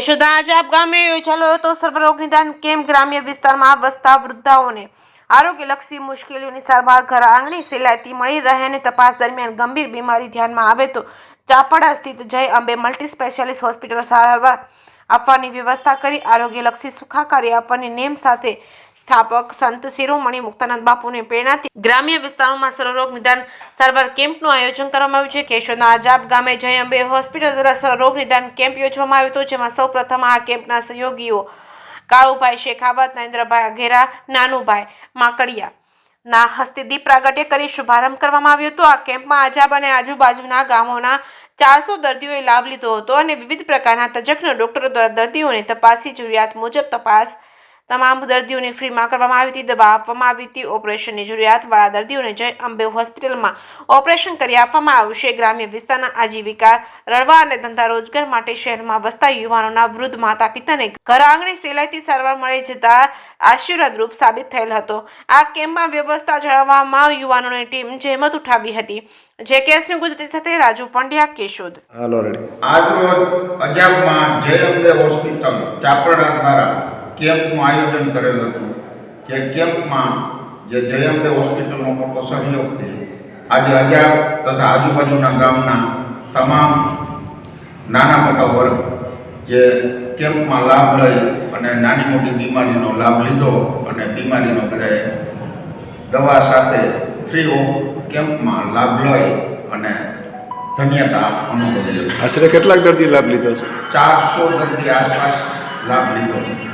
કેશોદ આજાબ ગામે યોજાયેલો હતો સર્વરોગ નિદાન કેમ્પ ગ્રામ્ય વિસ્તારમાં વસતા વૃદ્ધાઓને આરોગ્યલક્ષી મુશ્કેલીઓની સારવાર ઘર આંગણે સહેલાઈથી મળી રહે અને તપાસ દરમિયાન ગંભીર બીમારી ધ્યાનમાં આવે તો ચાપડા સ્થિત જય અંબે મલ્ટી સ્પેશિયાલિસ્ટ હોસ્પિટલ સારવાર આપવાની વ્યવસ્થા કરી આરોગ્યલક્ષી સુખાકારી આપવાની નેમ સાથે સ્થાપક સંત શિરોમણી મુક્તાનંદ બાપુની પ્રેરણાથી ગ્રામ્ય વિસ્તારોમાં સર્વરોગ નિદાન સારવાર કેમ્પનું આયોજન કરવામાં આવ્યું છે। કેશોદના આજાબ ગામે જય અંબે હોસ્પિટલ દ્વારા સર્વરોગ નિદાન કેમ્પ યોજવામાં આવ્યો હતો, જેમાં સૌપ્રથમ આ કેમ્પના સહયોગીઓ કાળુભાઈ શેખાવત, નરેન્દ્રભાઈ અઘેરા, નાનુભાઈ માકડિયા ના હસ્તે દીપ પ્રાગટ્ય કરી શુભારંભ કરવામાં આવ્યો હતો। આ કેમ્પમાં આજાબ અને આજુબાજુના ગામોના 400 દર્દીઓએ લાભ લીધો હતો અને વિવિધ પ્રકારના તજજ્ઞ ડોક્ટરો દ્વારા દર્દીઓને તપાસી જરૂરિયાત મુજબ તપાસ તમામ દર્દીઓને ફ્રીમાં કરવામાં આવી હતી, દવા આપવામાં આવી હતી। ઓપરેશનની જરૂરિયાતવાળા દર્દીઓને જય અંબે હોસ્પિટલમાં ઓપરેશન કરી આપવામાં આવશે। ગ્રામ્ય વિસ્તારના આજીવિકા રળવા અને ધંધા રોજગાર માટે શહેરમાં વસતા યુવાનોના વૃદ્ધ માતા પિતાને ઘર આંગણે સહેલાઈથી સારવાર મળી જતા આશીર્વાદરૂપ સાબિત થયેલ હતો। આ કેમ્પમાં વ્યવસ્થા જાળવવામાં યુવાનોની ટીમ જહેમત ઉઠાવી હતી। જે કેસની ગુજરાતી સાથે રાજુ પંડ્યા, કેશોદ। આજરોજ અજાબમાં જય અંબે હોસ્પિટલ ચાપડા દ્વારા કેમ્પનું આયોજન કરેલ હતું। જે કેમ્પમાં જે જય અંબે હોસ્પિટલનો મોટો સહયોગથી આજે અજાબ તથા આજુબાજુના ગામના તમામ નાના મોટા વર્ગ જે કેમ્પમાં લાભ લઈ અને નાની મોટી બીમારીનો લાભ લીધો અને બીમારીનો બધાએ દવા સાથે ફ્રી ઓફ કેમ્પમાં લાભ લઈ અને ધન્યતા અનુભવી। આશરે કેટલાક દર્દી લાભ લીધો છે? 400 દર્દી આસપાસ લાભ લીધો છે।